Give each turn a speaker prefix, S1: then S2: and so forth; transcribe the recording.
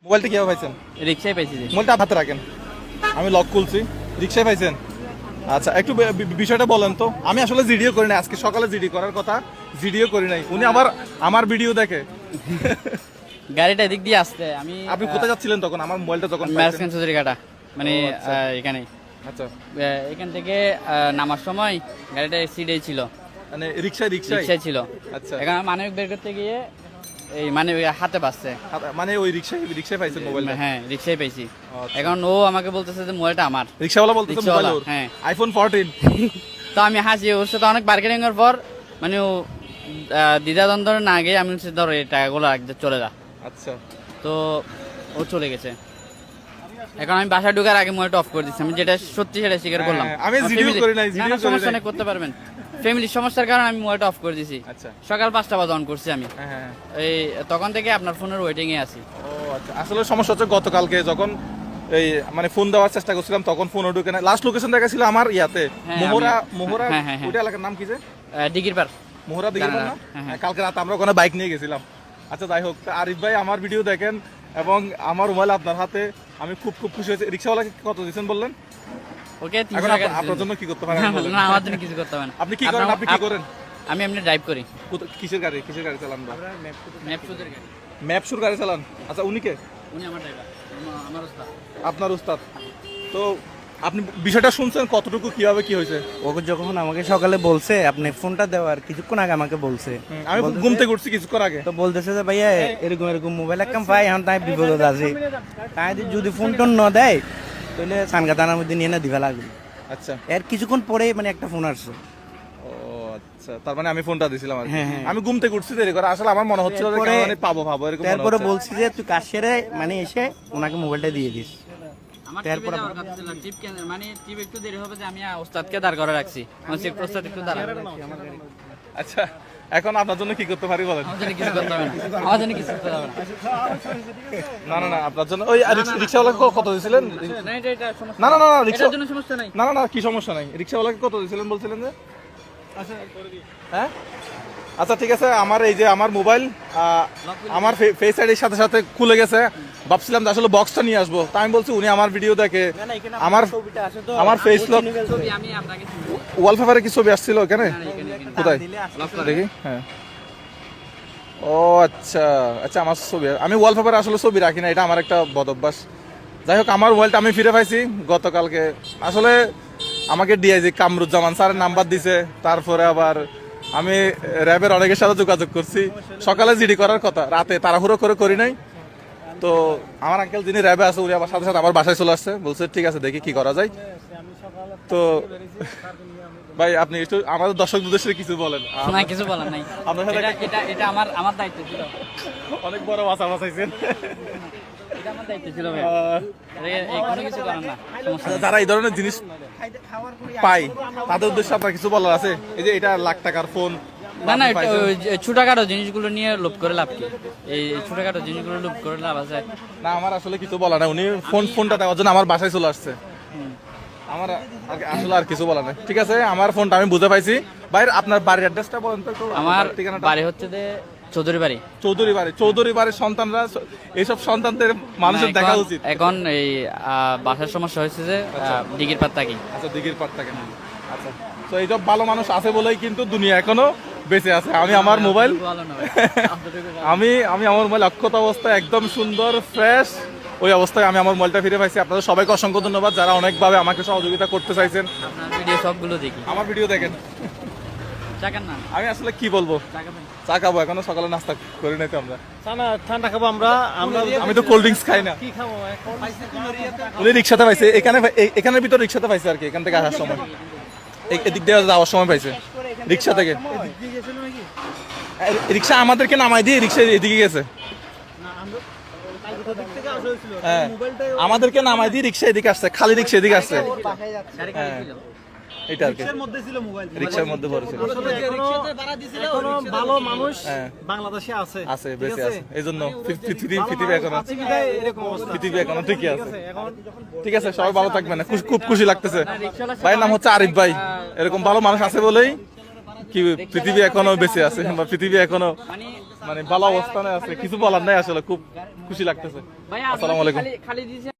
S1: মোবাইলটা কিভাবে পাইছেন?
S2: রিক্সায় পাইছি।
S1: মোবাইলটা হাতে রাখেন, আমি লক খুলছি। রিক্সায় পাইছেন? আচ্ছা, একটু বিষয়টা বলেন তো। আমি আসলে জিডিও করি নাই, আজকে সকালে জিডি করার কথা, জিডিও করি নাই। উনি আমার ভিডিও দেখে।
S2: গাড়িটা এদিক দিয়ে আসতে
S1: আপনি কোথায় যাচ্ছিলেন তখন আমার মোবাইলটা যখন
S2: ম্যারাজখান চৌধুরী ঘাটা, মানে এখানে।
S1: আচ্ছা,
S2: এখান থেকে নামার সময় গাড়িটা সিডে ছিল,
S1: মানে রিক্সায়
S2: ছিল।
S1: আচ্ছা,
S2: এখন মানবিক বের করতে গিয়ে এই মানে হাতে পাচ্ছে,
S1: মানে ওই রিক্সায় পাইছেন মোবাইলটা?
S2: হ্যাঁ, রিক্সায় পাইছি। এখন ও আমাকে বলতেছে যে মোবাইলটা আমার।
S1: রিক্সাওয়ালা বলতেছে মোবাইল ওর?
S2: হ্যাঁ,
S1: আইফোন 14।
S2: তো আমি হাসি, ওর সাথে অনেক বার্গেনিং এর পর মানে ও দ্বিধাদ্বন্দ্ব না গিয়ে আমি বলছি ধরো এই টাকাগুলো রাখতে, চলে যা।
S1: আচ্ছা,
S2: তো ও চলে গেছে। এখন আমি বাসায় ঢোকার আগে মোবাইলটা অফ করে দিচ্ছি, আমি যেটা সত্যি সেটা স্বীকার করলাম।
S1: আমি ভিডিও করি নাই,
S2: সমস্যা নেই, করতে পারবেন। ফ্যামিলির সমস্যার কারণে আমি মোবাইলটা অফ করে দিছি।
S1: আচ্ছা,
S2: সকাল 5টা বাজে অন করছি আমি।
S1: হ্যাঁ,
S2: এই তখন থেকে আপনার ফোনের ওয়েটিং এ আছি।
S1: ও আচ্ছা, আসলে সমস্যা হচ্ছে গতকালকে যখন এই মানে ফোন দেওয়ার চেষ্টা করছিলাম তখন ফোনও ঢুকে না। লাস্ট লোকেশন দেখা ছিল আমার ইয়াতে মোহরা ওইটা এলাকার নাম কি যে?
S2: ডিগির পার।
S1: মোহরা দিঘির পার না? কালকে রাতে আমরা ওখানে বাইক নিয়ে গেছিলাম। আচ্ছা, যাই হোক, আরিফ ভাই আমার ভিডিও দেখেন এবং আমার মোবাইল আপনার হাতে, আমি খুব খুশি হয়েছি। রিক্সাওয়ালাকে কত দিয়েছেন বললেন?
S2: ওকে,
S1: এখন আপনার জন্য কি করতে পারেন?
S2: না, আমার জন্য কিছু করতে হবে না।
S1: আপনি কি করেন? আপনি কি করেন?
S2: আমি এমনি ড্রাইভ করি।
S1: কিসের গাড়ি চালান?
S2: ম্যাপসুদের গাড়ি।
S1: ম্যাপসুর গাড়ি চালান? আচ্ছা, উনি কে?
S2: উনি আমার ড্রাইভার, আমার উস্তাদ।
S1: আপনার উস্তাদ? তো আপনি বিষয়টা শুনছেন কতটুকু, কিভাবে কি হয়েছে?
S3: ও যখন আমাকে সকালে বলছে আপনি ফোনটা দেওয়ার কিছুক্ষণ আগে আমাকে বলছে,
S1: আমি ঘুম থেকে উঠছি কিছুক্ষণ আগে,
S3: তো বলতেছে যে ভাইয়া এরকম মোবাইল একটা পাই, এখন তাই বিপদ আছে, তাই যদি ফোন টোন না দেয় তাহলে সানগা থানার মধ্যে নিয়ে না দিবা লাগবে।
S1: আচ্ছা,
S3: এর কিছুক্ষণ পরে মানে একটা ফোন আসছে।
S1: ও আচ্ছা, তার মানে আমি ফোনটা দিছিলাম আর কি।
S3: হ্যাঁ।
S1: আমি ঘুম থেকে উঠছি দেরি করে, আসলে আমার মনে হচ্ছিল যে মানে পাবো এরকম।
S3: তারপরে বলছি যে তুই কাজ সেরে মানে এসে ওনাকে মোবাইলটা দিয়ে দিস।
S2: আমার টিপে যাওয়ার কথা ছিল, টিপ কেন মানে টিপ একটু দেরি হবে যে আমি ওস্তাদকে দাঁড় করে রাখছি, মানে চেক প্রস্তাব একটু দাঁড় রাখছি আমার গাড়ি।
S1: আচ্ছা, এখন আপনার জন্য কি করতে পারি বলেন?
S2: আমার জন্য কিছু করতে হবে না, আমার জন্য কিছু করতে হবে না।
S1: না, আপনার জন্য ওই রিক্সাওয়ালাকে কত দিয়েছিলেন?
S2: না, এটা সমস্যা
S1: না,
S2: এটার জন্য সমস্যা নাই।
S1: না, কি সমস্যা নাই। রিক্সাওয়ালাকে কত দিয়েছিলেন বলছিলেন যে? হ্যাঁ, আচ্ছা, ঠিক আছে। আমার এই যে আমার মোবাইল আমার ফেস আইডির সাথে সাথে খুলে গেছে। ভাবছিলাম যে আসলে বক্সটা নিয়ে আসবো, তাই আমি বলছি উনি আমার ভিডিও দেখে, আমার ফেস লক,
S2: আমি আপনাকে
S1: ওয়ালপেপারে কি ছবি আসছিল এখানে? কোথায় দেখি? হ্যাঁ, ও আচ্ছা, আমার ছবি, আমি ওয়ালপেপারে আসলে ছবি রাখি না, এটা আমার একটা বদ অভ্যাস। যাই হোক, আমার মোবাইলটা আমি ফিরে পাইছি গতকালকে। আসলে আমাকে ডিআইজি কামরুজ্জামান স্যারের নাম্বার দিছে, তারপরে আবার আমি র্যাবের অনেকের সাথে যোগাযোগ করছি। সকালে জিডি করার কথা, রাতে তাড়াহুড়ো করি নাই। তো আমার আঙ্কেল যিনি র্যাবে আছে উনি আমার সাথে সাথে আমার বাসায় চলে আসছে, বলছে ঠিক আছে দেখি কি করা যায়। তো ভাই আপনি একটু আমাদের দর্শক উদ্দেশ্যে কিছু বলেন।
S2: না, কিছু বলার নাই,
S1: আপনার সাথে
S2: এটা আমার দায়িত্ব ছিল,
S1: অনেক বড় বাঁচা বাঁচাইছেন।
S2: এটা আমার দায়িত্ব ছিল ভাই, কোনো কিছু করার না, সমস্যা নেই।
S1: যারা এই ধরনের জিনিস পায় তাদের উদ্দেশ্যে আপনার কিছু বলার আছে? এই যে এটা লাখ টাকার ফোন,
S2: না, ছোটখাটো জিনিসগুলো নিয়ে লোভ করে লাভ কি? এই ছোটখাটো জিনিসগুলো লোভ করে লাভ আছে
S1: না? আমার আসলে কিছু বলার নাই, উনি ফোনটা দেওয়ার জন্য আমার বাসায় চলে আসছে। আমার আসলে আর কিছু বলার নাই। ঠিক আছে, আমার ফোনটা আমি বুঝে পাইছি। ভাই আপনার বাড়ির অ্যাড্রেসটা বলেন তো।
S2: আমার বাড়ি হচ্ছে যে চৌধুরী বাড়ির সন্তানরা, এইসব সন্তানদের মানুষের দেখা উচিত। এখন এই বাসার সমস্যা হয়েছে যে দিঘির পাত থাকি।
S1: আচ্ছা, দিঘির পাত থাকেন। আচ্ছা, তো এইসব ভালো মানুষ আছে বলেই কিন্তু দুনিয়া এখনো বেঁচে আছে। আমি আমার মোবাইল আমি আমার মোবাইল অক্ষত অবস্থায় একদম সুন্দর ফ্রেশ, ওই অবস্থায় আমি আমার মোবাইলটা ফিরে পাইছি। আপনাদের সবাইকে অসংখ্য ধন্যবাদ যারা অনেকভাবে আমাকে সহযোগিতা করতে চাইছেন।
S2: আপনার ভিডিও সবগুলো দেখি,
S1: আমার ভিডিও দেখেন। আমি আসলে কি বলবো, চা খাবো, এখনো সকালে নাস্তা করে নিতে আমরা
S3: ঠান্ডা খাবো আমরা।
S1: আমি তো কোল্ড ড্রিঙ্কস খাই না। উনি রিক্সাতে পাইছে, এখানের ভিতর রিক্সাতে পাইছে আর কি, এখান থেকে আসার সময়, এদিক দিয়ে যাওয়ার সময় পাইছে রিক্সা থেকে। রিক্সা আমাদেরকে নামাই দিয়ে রিক্সা এদিকে গেছে। হ্যাঁ, আমাদেরকে নামাই দিয়ে রিক্সা এদিকে আসছে, খালি রিক্সা এদিকে আসছে। এটা আর কি রিক্সার মধ্যে ভরেছিল।
S3: ভালো মানুষ বাংলাদেশে
S1: আছে বেঁচে আছে, এই জন্য পৃথিবী এখনো ঠিকই আছে। ঠিক আছে, সবাই ভালো থাকবেন, খুব খুশি লাগতেছে। ভাইয়ের নাম হচ্ছে আরিফ ভাই। এরকম ভালো মানুষ আছে বলেই কি পৃথিবী এখনো বেঁচে আছে, বা পৃথিবী এখনো মানে ভালো অবস্থানে আছে, কিছু বলার নাই আসলে, খুব খুশি লাগতেছে।
S2: ভাই
S1: আসসালামু আলাইকুম।
S2: খালি দিয়েছেন